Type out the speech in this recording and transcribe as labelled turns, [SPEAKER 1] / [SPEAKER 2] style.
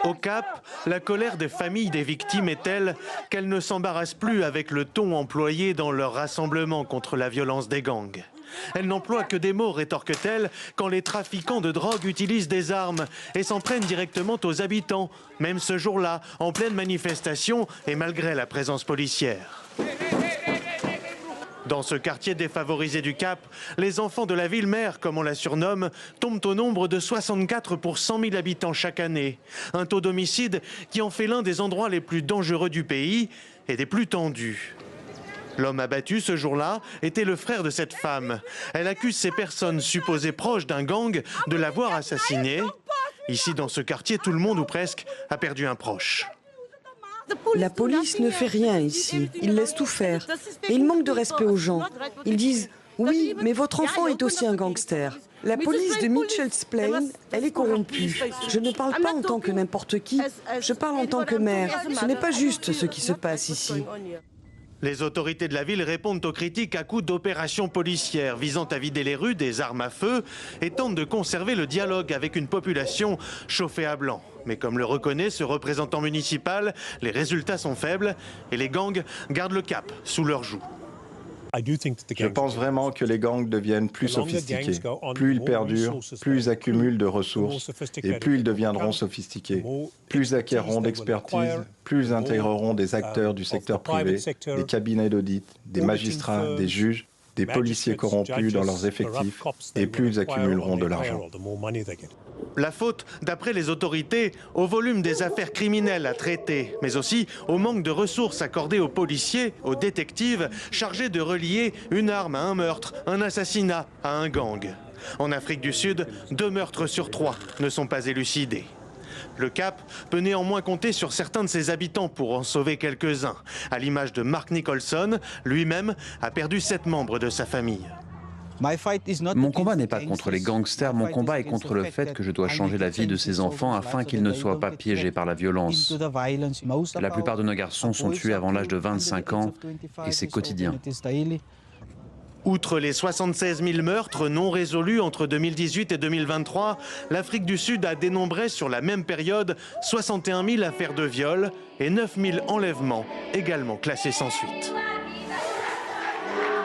[SPEAKER 1] Au Cap, la colère des familles des victimes est telle qu'elles ne s'embarrassent plus avec le ton employé dans leur rassemblement contre la violence des gangs. Elles n'emploient que des mots, rétorquent-elles, quand les trafiquants de drogue utilisent des armes et s'en prennent directement aux habitants, même ce jour-là, en pleine manifestation et malgré la présence policière. Dans ce quartier défavorisé du Cap, les enfants de la ville-mère, comme on la surnomme, tombent au nombre de 64 pour 100 000 habitants chaque année. Un taux d'homicide qui en fait l'un des endroits les plus dangereux du pays et des plus tendus. L'homme abattu ce jour-là était le frère de cette femme. Elle accuse ces personnes supposées proches d'un gang de l'avoir assassinée. Ici, dans ce quartier, tout le monde ou presque a perdu un proche.
[SPEAKER 2] La police ne fait rien ici. Ils laissent tout faire. Et ils manquent de respect aux gens. Ils disent « Oui, mais votre enfant est aussi un gangster ». La police de Mitchell's Plain, elle est corrompue. Je ne parle pas en tant que n'importe qui. Je parle en tant que mère. Ce n'est pas juste ce qui se passe ici.
[SPEAKER 1] Les autorités de la ville répondent aux critiques à coups d'opérations policières visant à vider les rues des armes à feu et tentent de conserver le dialogue avec une population chauffée à blanc. Mais comme le reconnaît ce représentant municipal, les résultats sont faibles et les gangs gardent le cap sous leur joug.
[SPEAKER 3] Je pense vraiment que les gangs deviennent plus sophistiqués. Plus ils perdurent, plus ils accumulent de ressources et plus ils deviendront sophistiqués. Plus ils acquerront d'expertise, plus ils intégreront des acteurs du secteur privé, des cabinets d'audit, des magistrats, des juges, des policiers corrompus dans leurs effectifs et plus ils accumuleront de l'argent.
[SPEAKER 1] La faute, d'après les autorités, au volume des affaires criminelles à traiter, mais aussi au manque de ressources accordées aux policiers, aux détectives, chargés de relier une arme à un meurtre, un assassinat à un gang. En Afrique du Sud, 2 meurtres sur 3 ne sont pas élucidés. Le Cap peut néanmoins compter sur certains de ses habitants pour en sauver quelques-uns. À l'image de Mark Nicholson, lui-même a perdu 7 membres de sa famille.
[SPEAKER 4] Mon combat n'est pas contre les gangsters, mon combat est contre le fait que je dois changer la vie de ces enfants afin qu'ils ne soient pas piégés par la violence. La plupart de nos garçons sont tués avant l'âge de 25 ans et c'est quotidien.
[SPEAKER 1] Outre les 76 000 meurtres non résolus entre 2018 et 2023, l'Afrique du Sud a dénombré sur la même période 61 000 affaires de viol et 9 000 enlèvements, également classés sans suite.